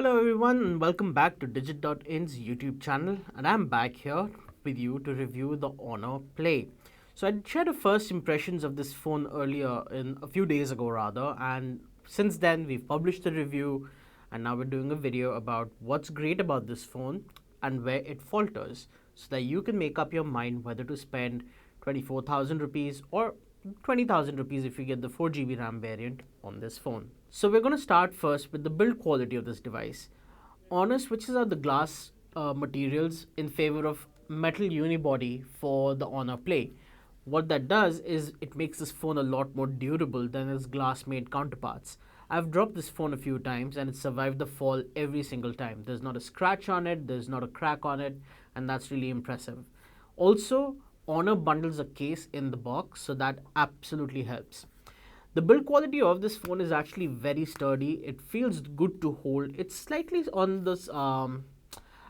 Hello everyone and welcome back to Digit.in's YouTube channel, and I'm back here with you to review the Honor Play. So I shared the first impressions of this phone earlier in a few days ago rather, and since then we've published the review and now we're doing a video about what's great about this phone and where it falters so that you can make up your mind whether to spend 24,000 rupees or 20,000 rupees if you get the 4GB RAM variant on this phone. So we're going to start first with the build quality of this device. Honor switches out the glass materials in favor of metal unibody for the Honor Play. What that does is it makes this phone a lot more durable than its glass made counterparts. I've dropped this phone a few times and it survived the fall every single time. There's not a scratch on it, there's not a crack on it, and that's really impressive. Also, Honor bundles a case in the box, so that absolutely helps. The build quality of this phone is actually very sturdy. It feels good to hold. It's slightly on this, I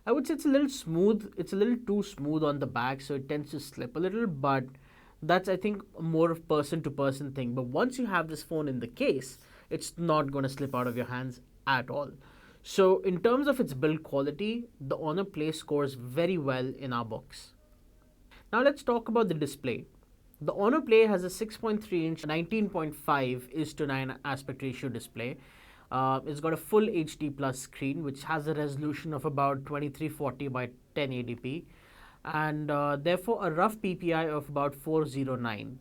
would say it's a little smooth. It's a little too smooth on the back, so it tends to slip a little, but that's, I think, more of person to person thing. But once you have this phone in the case, it's not going to slip out of your hands at all. So in terms of its build quality, the Honor Play scores very well in our books. Now let's talk about the display. The Honor Play has a 6.3-inch 19.5:9 aspect ratio display. It's got a full HD plus screen which has a resolution of about 2340 by 1080p and therefore a rough PPI of about 409.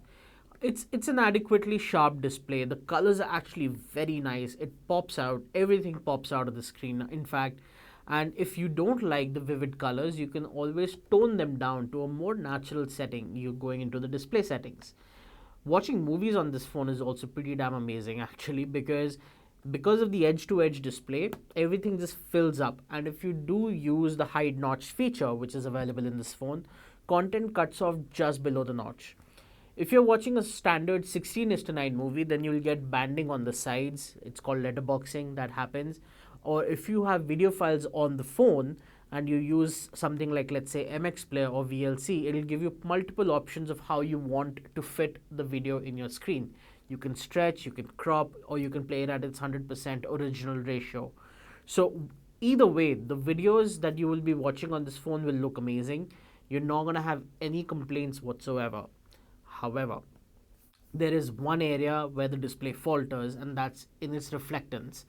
It's an adequately sharp display. The colors are actually very nice. It pops out. Everything pops out of the screen. In fact, and if you don't like the vivid colors, you can always tone them down to a more natural setting. You're going into the display settings. Watching movies on this phone is also pretty damn amazing actually, because of the edge to edge display, everything just fills up, and if you do use the hide notch feature which is available in this phone, content cuts off just below the notch. If you're watching a standard 16:9 movie, then you'll get banding on the sides. It's called letterboxing, that happens. Or if you have video files on the phone and you use something like, let's say, MX Player or VLC, it'll give you multiple options of how you want to fit the video in your screen. You can stretch, you can crop, or you can play it at its 100% original ratio. So either way, the videos that you will be watching on this phone will look amazing. You're not going to have any complaints whatsoever. However, there is one area where the display falters, and that's in its reflectance.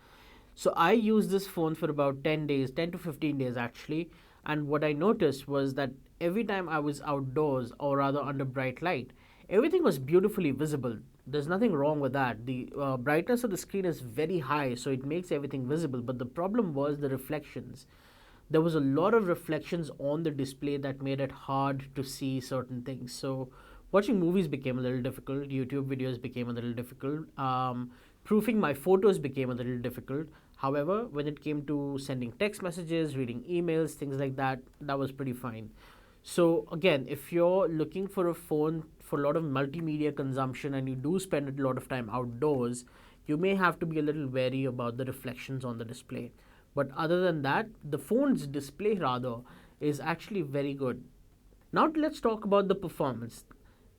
So I used this phone for about 10 days, 10 to 15 days actually, and what I noticed was that every time I was outdoors, or rather under bright light, everything was beautifully visible. There's nothing wrong with that. The brightness of the screen is very high, so it makes everything visible, but the problem was the reflections. There was a lot of reflections on the display that made it hard to see certain things. So watching movies became a little difficult, YouTube videos became a little difficult, proofing my photos became a little difficult. However, when it came to sending text messages, reading emails, things like that, that was pretty fine. So again, if you're looking for a phone for a lot of multimedia consumption and you do spend a lot of time outdoors, you may have to be a little wary about the reflections on the display. But other than that, the phone's display rather is actually very good. Now let's talk about the performance,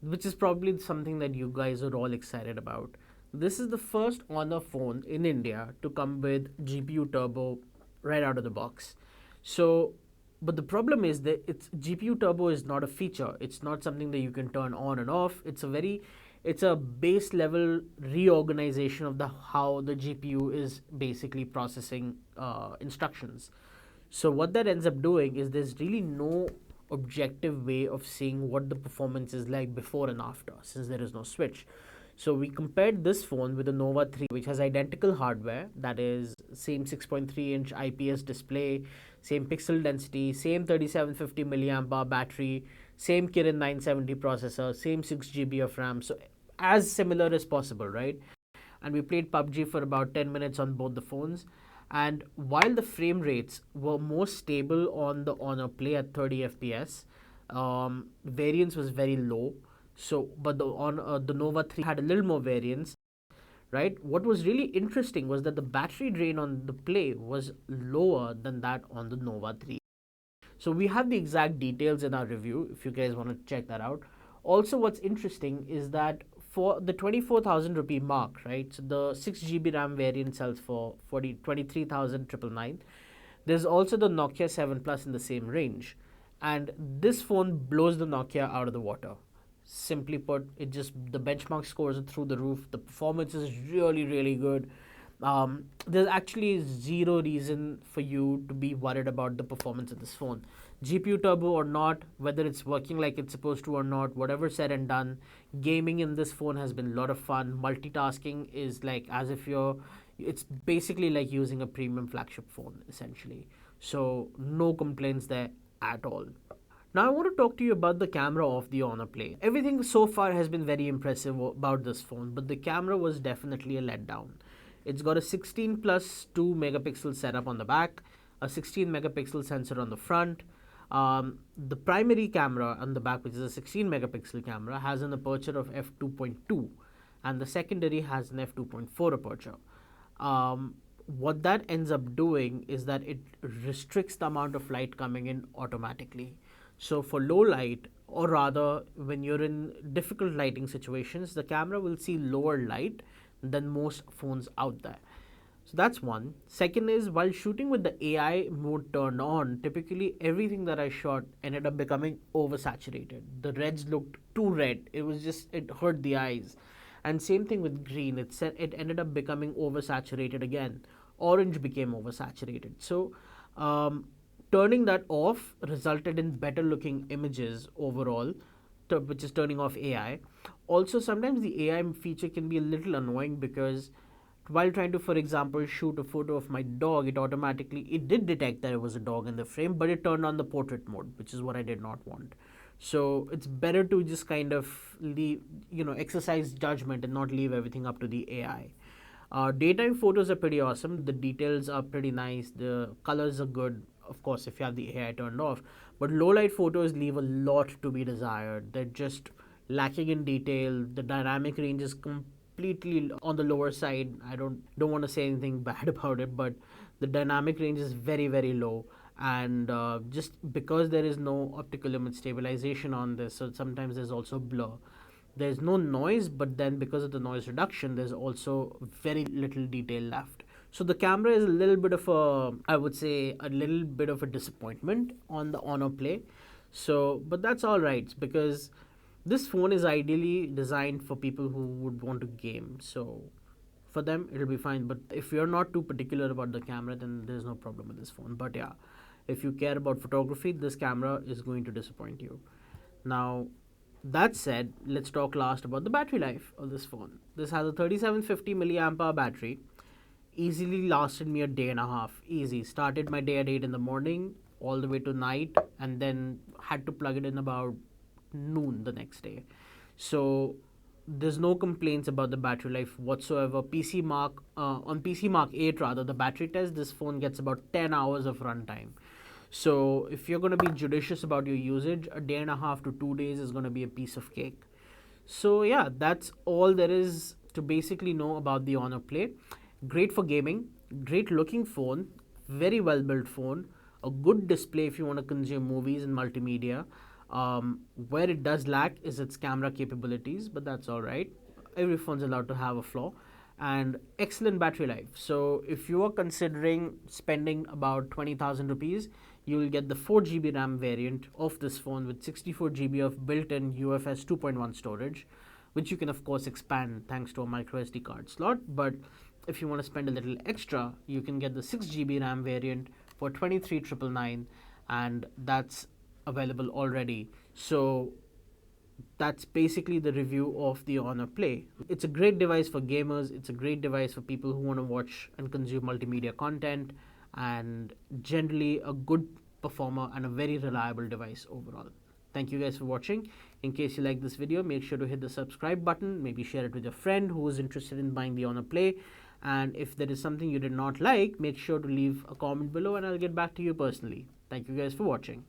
which is probably something that you guys are all excited about. This is the first Honor phone in India to come with GPU turbo right out of the box. So, but the problem is that it's GPU turbo is not a feature. It's not something that you can turn on and off. It's a base level reorganization of the how the GPU is basically processing instructions. So what that ends up doing is there's really no objective way of seeing what the performance is like before and after, since there is no switch. So we compared this phone with the Nova 3, which has identical hardware, that is same 6.3-inch IPS display, same pixel density, same 3750 milliamp hour battery, same Kirin 970 processor, same 6GB of RAM. So as similar as possible, right? And we played PUBG for about 10 minutes on both the phones. And while the frame rates were more stable on the Honor Play at 30 FPS, variance was very low. So, but the Nova 3 had a little more variance, right? What was really interesting was that the battery drain on the Play was lower than that on the Nova 3. So we have the exact details in our review if you guys want to check that out. Also, what's interesting is that for the 24,000 rupee mark, right? So the 6 GB RAM variant sells for 23,999. There's also the Nokia 7 Plus in the same range. And this phone blows the Nokia out of the water. Simply put, the benchmark scores are through the roof. The performance is really, really good. There's actually zero reason for you to be worried about the performance of this phone. GPU turbo or not, whether it's working like it's supposed to or not, whatever said and done, gaming in this phone has been a lot of fun. Multitasking is like as if it's basically like using a premium flagship phone essentially. So no complaints there at all. Now I want to talk to you about the camera of the Honor Play. Everything so far has been very impressive about this phone, but the camera was definitely a letdown. It's got a 16 plus 2 megapixel setup on the back, a 16 megapixel sensor on the front. The primary camera on the back, which is a 16 megapixel camera, has an aperture of f2.2, and the secondary has an f2.4 aperture. What that ends up doing is that it restricts the amount of light coming in automatically. So for low light, or rather when you're in difficult lighting situations, the camera will see lower light than most phones out there. So that's one. Second is, while shooting with the AI mode turned on, typically everything that I shot ended up becoming oversaturated. The reds looked too red. It hurt the eyes. And same thing with green. It ended up becoming oversaturated again. Orange became oversaturated. So turning that off resulted in better looking images overall, which is turning off AI. Also, sometimes the AI feature can be a little annoying because while trying to, for example, shoot a photo of my dog, it did detect that it was a dog in the frame, but it turned on the portrait mode, which is what I did not want. So it's better to just kind of exercise judgment and not leave everything up to the AI. Daytime photos are pretty awesome. The details are pretty nice. The colors are good, of course, if you have the AI turned off. But low light photos leave a lot to be desired. They're just lacking in detail. The dynamic range is completely on the lower side. I don't want to say anything bad about it, but the dynamic range is very, very low. And just because there is no optical image stabilization on this, so sometimes there's also blur. There's no noise, but then because of the noise reduction, there's also very little detail left. So the camera is a little bit of a disappointment on the Honor Play. So, but that's all right because this phone is ideally designed for people who would want to game. So for them, it'll be fine. But if you're not too particular about the camera, then there's no problem with this phone. But yeah, if you care about photography, this camera is going to disappoint you. Now, that said, let's talk last about the battery life of this phone. This has a 3750 milliamp hour battery. Easily lasted me a day and a half. Easy. Started my day at 8 in the morning all the way to night, and then had to plug it in about noon the next day. So there's no complaints about the battery life whatsoever. On PC Mark 8 rather, the battery test, this phone gets about 10 hours of runtime. So if you're going to be judicious about your usage, a day and a half to 2 days is going to be a piece of cake. So yeah, that's all there is to basically know about the Honor Play. Great for gaming, great looking phone, very well built phone, a good display if you want to consume movies and multimedia. Where it does lack is its camera capabilities, but that's all right. Every phone's allowed to have a flaw. And excellent battery life. So if you are considering spending about 20,000 rupees, you will get the 4 GB RAM variant of this phone with 64 GB of built-in UFS 2.1 storage, which you can of course expand thanks to a micro SD card slot. But if you want to spend a little extra, you can get the 6 GB RAM variant for 23,999, and that's available already. So that's basically the review of the Honor Play. It's a great device for gamers. It's a great device for people who want to watch and consume multimedia content, and generally a good performer and a very reliable device overall. Thank you guys for watching. In case you like this video, make sure to hit the subscribe button. Maybe share it with your friend who is interested in buying the Honor Play. And if there is something you did not like, make sure to leave a comment below and I'll get back to you personally. Thank you guys for watching.